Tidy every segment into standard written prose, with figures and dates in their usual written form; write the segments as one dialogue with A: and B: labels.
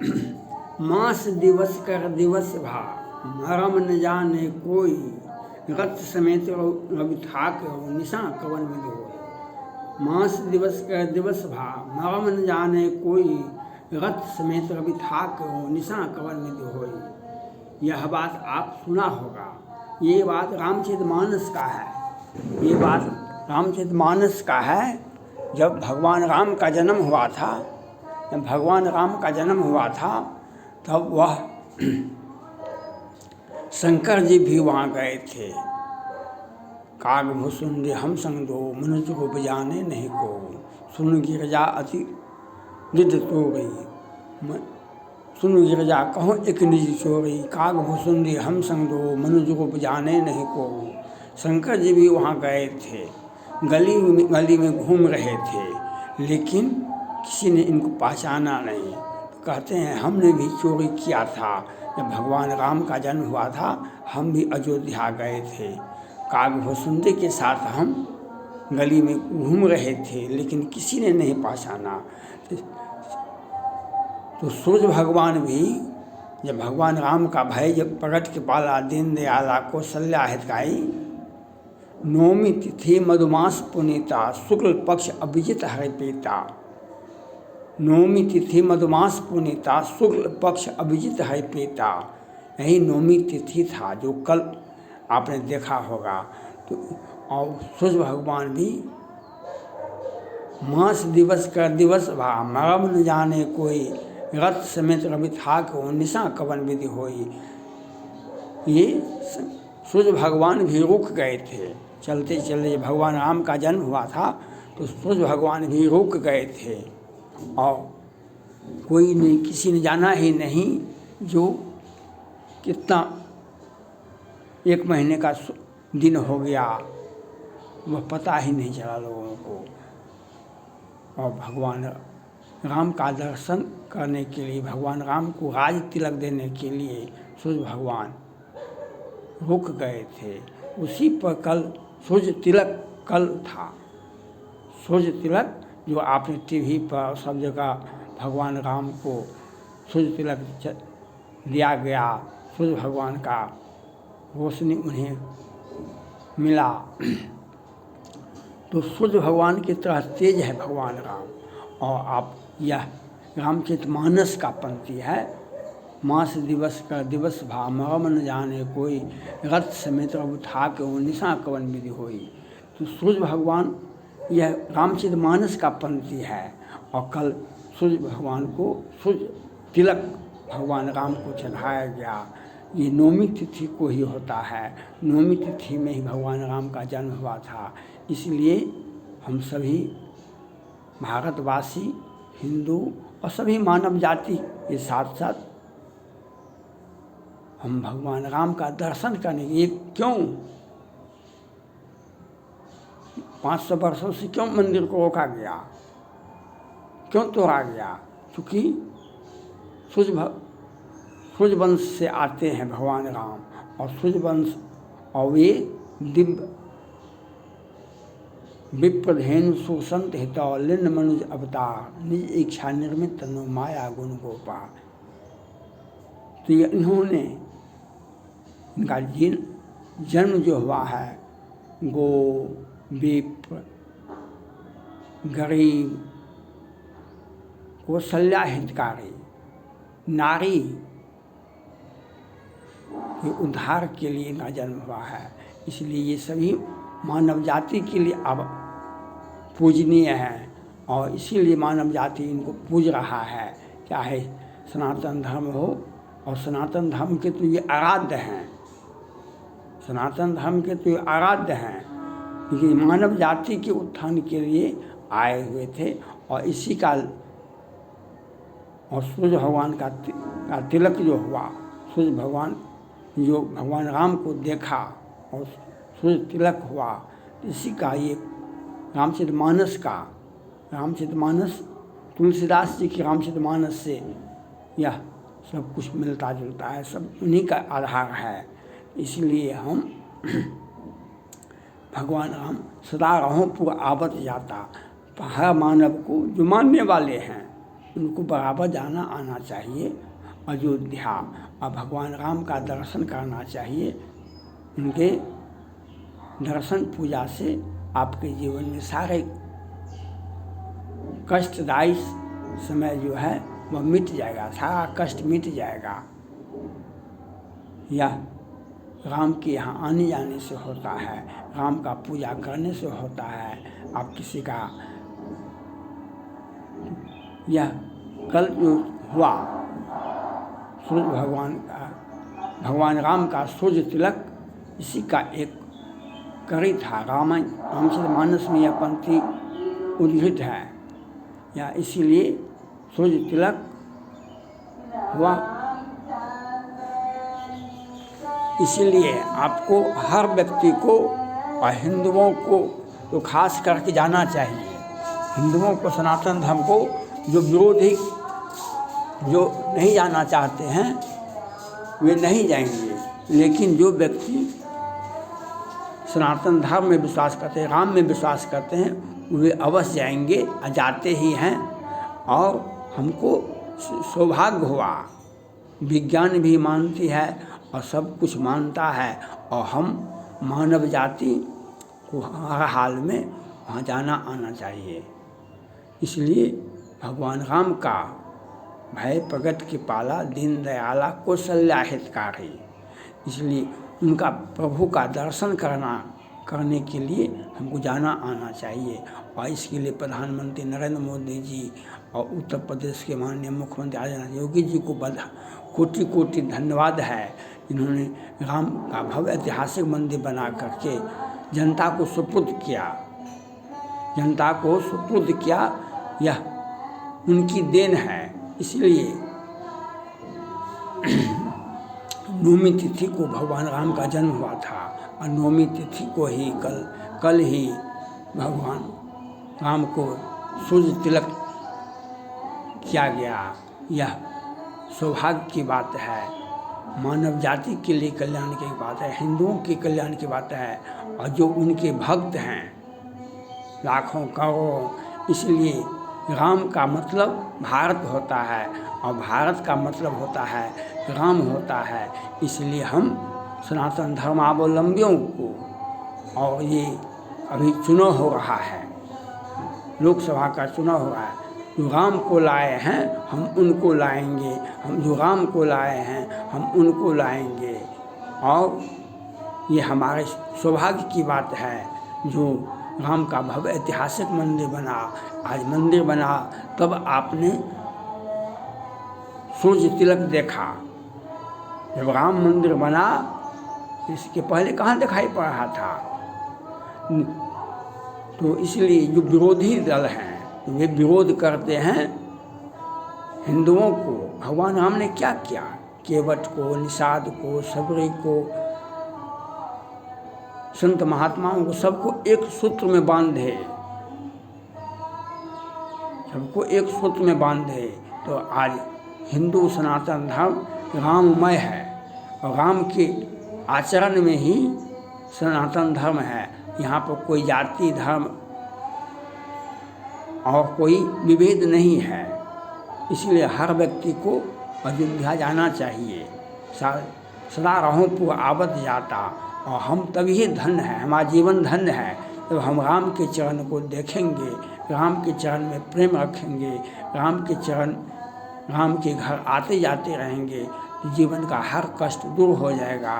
A: मास दिवस कर दिवस भा, मरम न जाने कोई, रत समेत रवि थाक निशा कवन विधि होय। मास दिवस कर दिवस भा, मरम न जाने कोई, रत समेत रवि थाक निशा कवन विधि होय। यह बात आप सुना होगा। ये बात रामचरितमानस का है। ये बात रामचरितमानस का है। जब भगवान राम का जन्म हुआ था, तब वह शंकर जी भी वहाँ गए थे। काग भुसुंड हम संग दो, मनुज को बजाने नहीं को, सुन गिरजा अति रिद तो गई, सुन गिरजा कहो एक निज चोरी, काग भुसुंड हम संग दो, मनुज को बजाने नहीं को। शंकर जी भी वहाँ गए थे, गली में घूम रहे थे, लेकिन किसी ने इनको पहचाना नहीं। तो कहते हैं हमने भी चोरी किया था। जब भगवान राम का जन्म हुआ था, हम भी अयोध्या गए थे। कागभुसुंडी के साथ हम गली में घूम रहे थे, लेकिन किसी ने नहीं पहचाना। तो सूर्य भगवान भी जब भगवान राम का भय जब प्रगट के पाला, दीन दयाला कौशल्या हितकारी, नौमी तिथि मधुमास पुनीता, शुक्ल पक्ष अभिजित हरि पीता। नौमी तिथि मधुमास पुनीता, शुक्ल पक्ष अभिजित हरि पीता। यही नौमी तिथि था जो कल आपने देखा होगा। तो और सूर्य भगवान भी मास दिवस कर दिवस भा, मरम न जाने कोई, रथ समेत रवि थाक निशा कवन विधि होई। ये सूर्य भगवान भी रुक गए थे। चलते चलते भगवान राम का जन्म हुआ था, तो सूर्य भगवान भी रुक गए थे। और कोई नहीं, किसी ने जाना ही नहीं जो कितना 1 महीने का दिन हो गया, वह पता ही नहीं चला लोगों को। और भगवान राम का दर्शन करने के लिए, भगवान राम को राज तिलक देने के लिए सूर्य भगवान रुक गए थे। उसी पर कल सूर्य तिलक कल था। सूर्य तिलक जो आपने टीवी पर सब जगह भगवान राम को सूर्य तिलक दिया गया, सूर्य भगवान का रोशनी उन्हें मिला। तो सूर्य भगवान की तरह तेज है भगवान राम। और आप यह रामचरितमानस का पंक्ति है। मास दिवस का दिवस भा, मरम न जाने कोई, रथ समेत रवि थाक निशा कवन विधि होई। तो सूर्य भगवान यह रामचरितमानस का पंक्ति है। और कल सूर्य भगवान को सूर्य तिलक भगवान राम को चढ़ाया गया। ये नौमी तिथि को ही होता है। नौमी तिथि में ही भगवान राम का जन्म हुआ था। इसलिए हम सभी भारतवासी, हिंदू और सभी मानव जाति के साथ साथ हम भगवान राम का दर्शन करने के लिए क्यों 500 वर्षों से क्यों मंदिर को रोका गया, क्यों तोड़ा गया? क्योंकि सूर्य वंश से आते हैं भगवान राम, और सूर्य वंश और वे दिव्य विप्रधेनु सुसंत हितौ, लिन्न मनुज अवतार, निज इच्छा निर्मित तनु माया गुण गोपाल। तो ये इन्होंने, इनका जन्म जो हुआ है, गो, विप्र, गरीब, कौशल्या हितकारी, नारी के उद्धार के लिए इनका जन्म हुआ है। इसलिए ये सभी मानव जाति के लिए अब पूजनीय हैं, और इसीलिए मानव जाति इनको पूज रहा है। चाहे सनातन धर्म हो, और सनातन धर्म के तो ये आराध्य हैं, सनातन धर्म के तो ये आराध्य हैं, लेकिन मानव जाति के उत्थान के लिए आए हुए थे। और इसी का, और सूर्य भगवान का तिलक जो हुआ, सूर्य भगवान जो भगवान राम को देखा और सूर्य तिलक हुआ, इसी का ये रामचरितमानस तुलसीदास जी के रामचरितमानस से यह सब कुछ मिलता जुलता है, सब उन्हीं का आधार है। इसलिए हम भगवान राम सदा रहो पूरा आवत जाता, हर मानव को जो मानने वाले हैं उनको बराबर जाना आना चाहिए अयोध्या और भगवान राम का दर्शन करना चाहिए। उनके दर्शन पूजा से आपके जीवन में सारे कष्टदायी समय जो है वह मिट जाएगा, सारा कष्ट मिट जाएगा। यह राम के यहाँ आने जाने से होता है, राम का पूजा करने से होता है। आप किसी का यह कल जो हुआ सूर्य भगवान राम का सूर्य तिलक, इसी का एक कड़ी था। रामचरितमानस में यह पंक्ति उद्धृत है। या इसीलिए सूर्य तिलक हुआ। इसीलिए आपको हर व्यक्ति को और हिंदुओं को तो खास करके जाना चाहिए। हिंदुओं को, सनातन धर्म को जो विरोधी, जो नहीं जाना चाहते हैं वे नहीं जाएंगे, लेकिन जो व्यक्ति सनातन धर्म में विश्वास करते हैं, राम में विश्वास करते हैं, वे अवश्य जाएंगे, जाते ही हैं। और हमको सौभाग्य हुआ, विज्ञान भी मानती है और सब कुछ मानता है, और हम मानव जाति को हर हाल में वहाँ जाना आना चाहिए। इसलिए भगवान राम का भय प्रगट के पाला, दीन दयाला कौशल्या हितकारी, इसलिए उनका प्रभु का दर्शन करने के लिए हमको जाना आना चाहिए। और इसके लिए प्रधानमंत्री नरेंद्र मोदी जी और उत्तर प्रदेश के माननीय मुख्यमंत्री आदित्यनाथ योगी जी को कोटि कोटि धन्यवाद है। इन्होंने राम का भव्य ऐतिहासिक मंदिर बना करके जनता को सुपुर्द किया, यह उनकी देन है। इसलिए नवमी तिथि को भगवान राम का जन्म हुआ था, और नवमी तिथि को ही कल ही भगवान राम को सूर्य तिलक किया गया। यह सौभाग्य की बात है, मानव जाति के लिए कल्याण की बात है, हिंदुओं के कल्याण की बात है। और जो उनके भक्त हैं लाखों करोड़ों, इसलिए राम का मतलब भारत होता है और भारत का मतलब होता है राम होता है। इसलिए हम सनातन धर्मावलंबियों को, और ये अभी चुनाव हो रहा है, लोकसभा का चुनाव हो रहा है, जो राम को लाए हैं हम उनको लाएंगे, हम जो राम को लाए हैं हम उनको लाएंगे। और ये हमारे सौभाग्य की बात है जो राम का भव्य ऐतिहासिक मंदिर बना। आज मंदिर बना तब आपने सूर्य तिलक देखा। जब राम मंदिर बना इसके पहले कहाँ दिखाई पड़ रहा था? तो इसलिए जो विरोधी दल हैं वे विरोध करते हैं हिंदुओं को। भगवान राम ने क्या किया? केवट को, निषाद को, सबरी को, संत महात्माओं को, सबको एक सूत्र में बांधे, सबको एक सूत्र में बांधे। तो आज हिंदू सनातन धर्म राममय है, और राम के आचरण में ही सनातन धर्म है। यहाँ पर कोई जाति धर्म और कोई विभेद नहीं है। इसलिए हर व्यक्ति को अयोध्या जाना चाहिए। सदा रहों आवत जाता, और हम तभी धन्य है, हमारा जीवन धन्य है जब हम राम के चरण को देखेंगे, राम के चरण में प्रेम रखेंगे, राम के घर आते जाते रहेंगे, तो जीवन का हर कष्ट दूर हो जाएगा।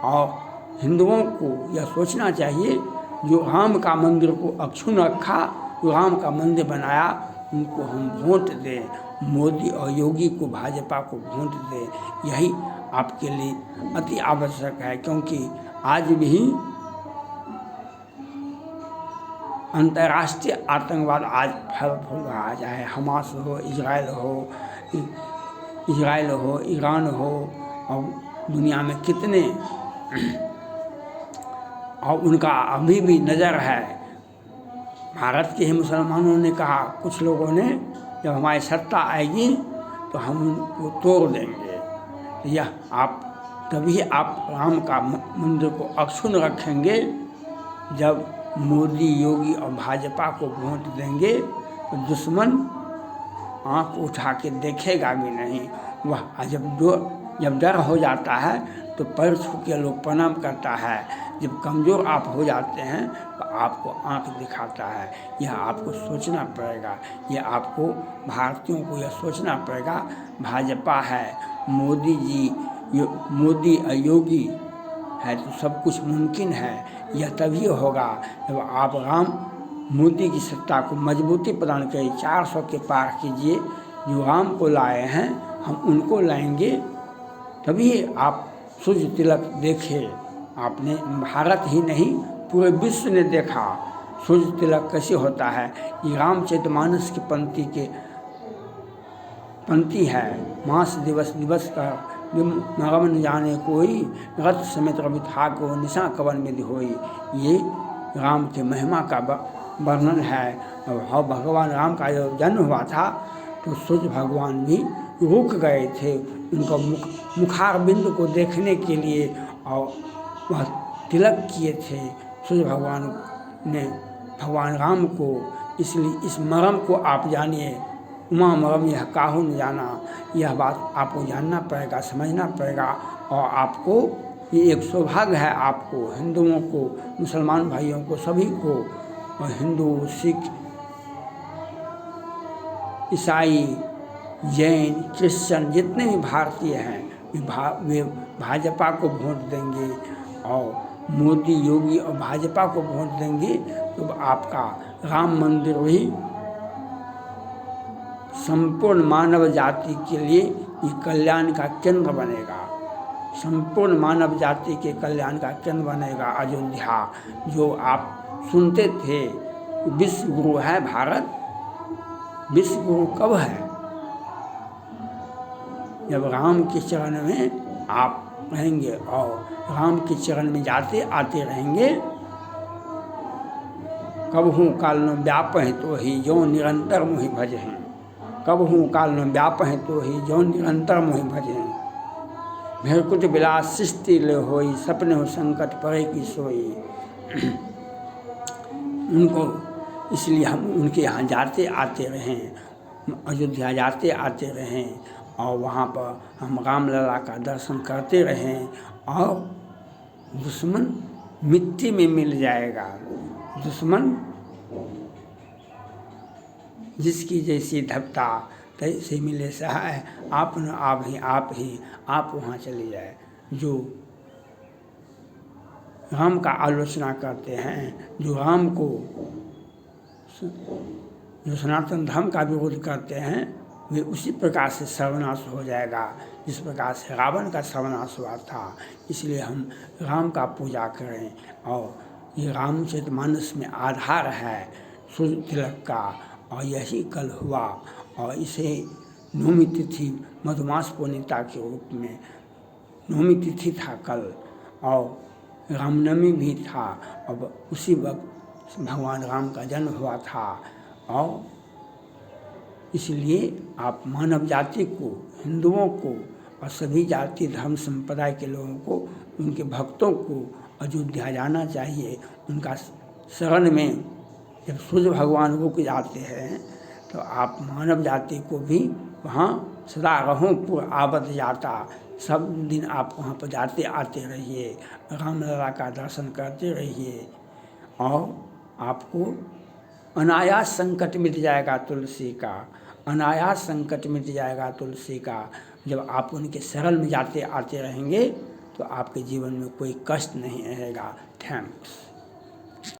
A: और हिंदुओं को यह सोचना चाहिए जो राम का मंदिर को अक्षुण्ण रखा, जो राम का मंदिर बनाया, उनको हम वोट दें, मोदी और योगी को, भाजपा को वोट दें। यही आपके लिए अति आवश्यक है, क्योंकि आज भी अंतर्राष्ट्रीय आतंकवाद आज फल फूल रहा है, चाहे हमास हो, इजराइल हो, ईरान हो, और दुनिया में कितने, और उनका अभी भी नज़र है। भारत के ही मुसलमानों ने कहा, कुछ लोगों ने, जब हमारी सत्ता आएगी तो हम उनको तोड़ देंगे। यह तभी आप राम का मंदिर को अक्षुण्ण रखेंगे जब मोदी, योगी और भाजपा को वोट देंगे। तो दुश्मन आँख उठा के देखेगा भी नहीं। वह जब डर हो जाता है तो पैर छू के लोग प्रणाम करता है। जब कमज़ोर आप हो जाते हैं तो आपको आँख दिखाता है। यह आपको सोचना पड़ेगा, यह आपको भारतीयों को यह सोचना पड़ेगा। भाजपा है, मोदी जी, मोदी योगी है तो सब कुछ मुमकिन है। यह तभी होगा जब आप मोदी की सत्ता को मजबूती प्रदान करें। 400 के पार कीजिए। जो राम को लाए हैं हम उनको लाएंगे, तभी आप सूर्य तिलक देखे। आपने भारत ही नहीं पूरे विश्व ने देखा सूर्य तिलक कैसे होता है। ये रामचरितमानस की पंक्ति है। मास दिवस दिवस का नगम न जाने कोई, रथ समेत रवि था को निशा कवन विधि होई। ये राम के महिमा का वर्णन है। और भगवान राम का जब जन्म हुआ था तो सूर्य भगवान भी रुक गए थे उनका मुखारबिंद को देखने के लिए, और वह तिलक किए थे सूर्य भगवान ने भगवान राम को। इसलिए इस मर्म को आप जानिए। उमा मर्म यह काहू न जाना। यह बात आपको जानना पड़ेगा, समझना पड़ेगा। और आपको ये एक सौभाग्य है, आपको हिंदुओं को, मुसलमान भाइयों को, सभी को, और हिंदू, सिख, ईसाई, जैन, क्रिश्चियन जितने भी भारतीय हैं वे भाजपा को वोट देंगे। और मोदी, योगी और भाजपा को वोट देंगे तो आपका राम मंदिर भी संपूर्ण मानव जाति के लिए ये कल्याण का केंद्र बनेगा। संपूर्ण मानव जाति के कल्याण का केंद्र बनेगा अयोध्या। जो आप सुनते थे विश्व गुरु है भारत, विश्व गुरु कब है? जब राम के चरण में आप रहेंगे और राम के चरण में जाते आते रहेंगे। कब हूँ काल न व्याप है तो ही जो निरंतर मोहि भज हैं। कब हूँ काल न व्याप है तो ही जो निरंतर मोहि भज हैं। भेरकुट बिलास सृष्टि ले होई, सपने हो संकट परे की सोई। उनको इसलिए हम उनके यहाँ जाते आते रहें, अयोध्या जाते आते रहें, और वहाँ पर हम रामलला का दर्शन करते रहें। और दुश्मन मिट्टी में मिल जाएगा। दुश्मन जिसकी जैसी धपता तैसे मिले सहाय। आप न आप वहाँ चले जाए। जो राम का आलोचना करते हैं, जो राम को, जो सनातन धर्म का विरोध करते हैं, वे उसी प्रकार से सर्वनाश हो जाएगा जिस प्रकार से रावण का सर्वनाश हुआ था। इसलिए हम राम का पूजा करें। और ये रामचरितमानस में आधार है सूर्य तिलक का, और यही कल हुआ। और इसे नवमी तिथि मधुमास पूर्णिमा के रूप में नवमी तिथि था कल, और रामनवमी भी था। और उसी वक्त भगवान राम का जन्म हुआ था। और इसलिए आप मानव जाति को, हिंदुओं को और सभी जाति धर्म संप्रदाय के लोगों को, उनके भक्तों को अयोध्या जाना चाहिए। उनका शरण में जब सूर्य भगवान रुक जाते हैं तो आप मानव जाति को भी वहाँ सदा रहो पुर आवत जाता। सब दिन आप वहाँ पर जाते आते रहिए, रामलला का दर्शन करते रहिए, और आपको अनायास संकट मिट जाएगा तुलसी का। अनायास संकट मिट जाएगा तुलसी का। जब आप उनके शरण में जाते आते रहेंगे तो आपके जीवन में कोई कष्ट नहीं रहेगा। थैंक्स।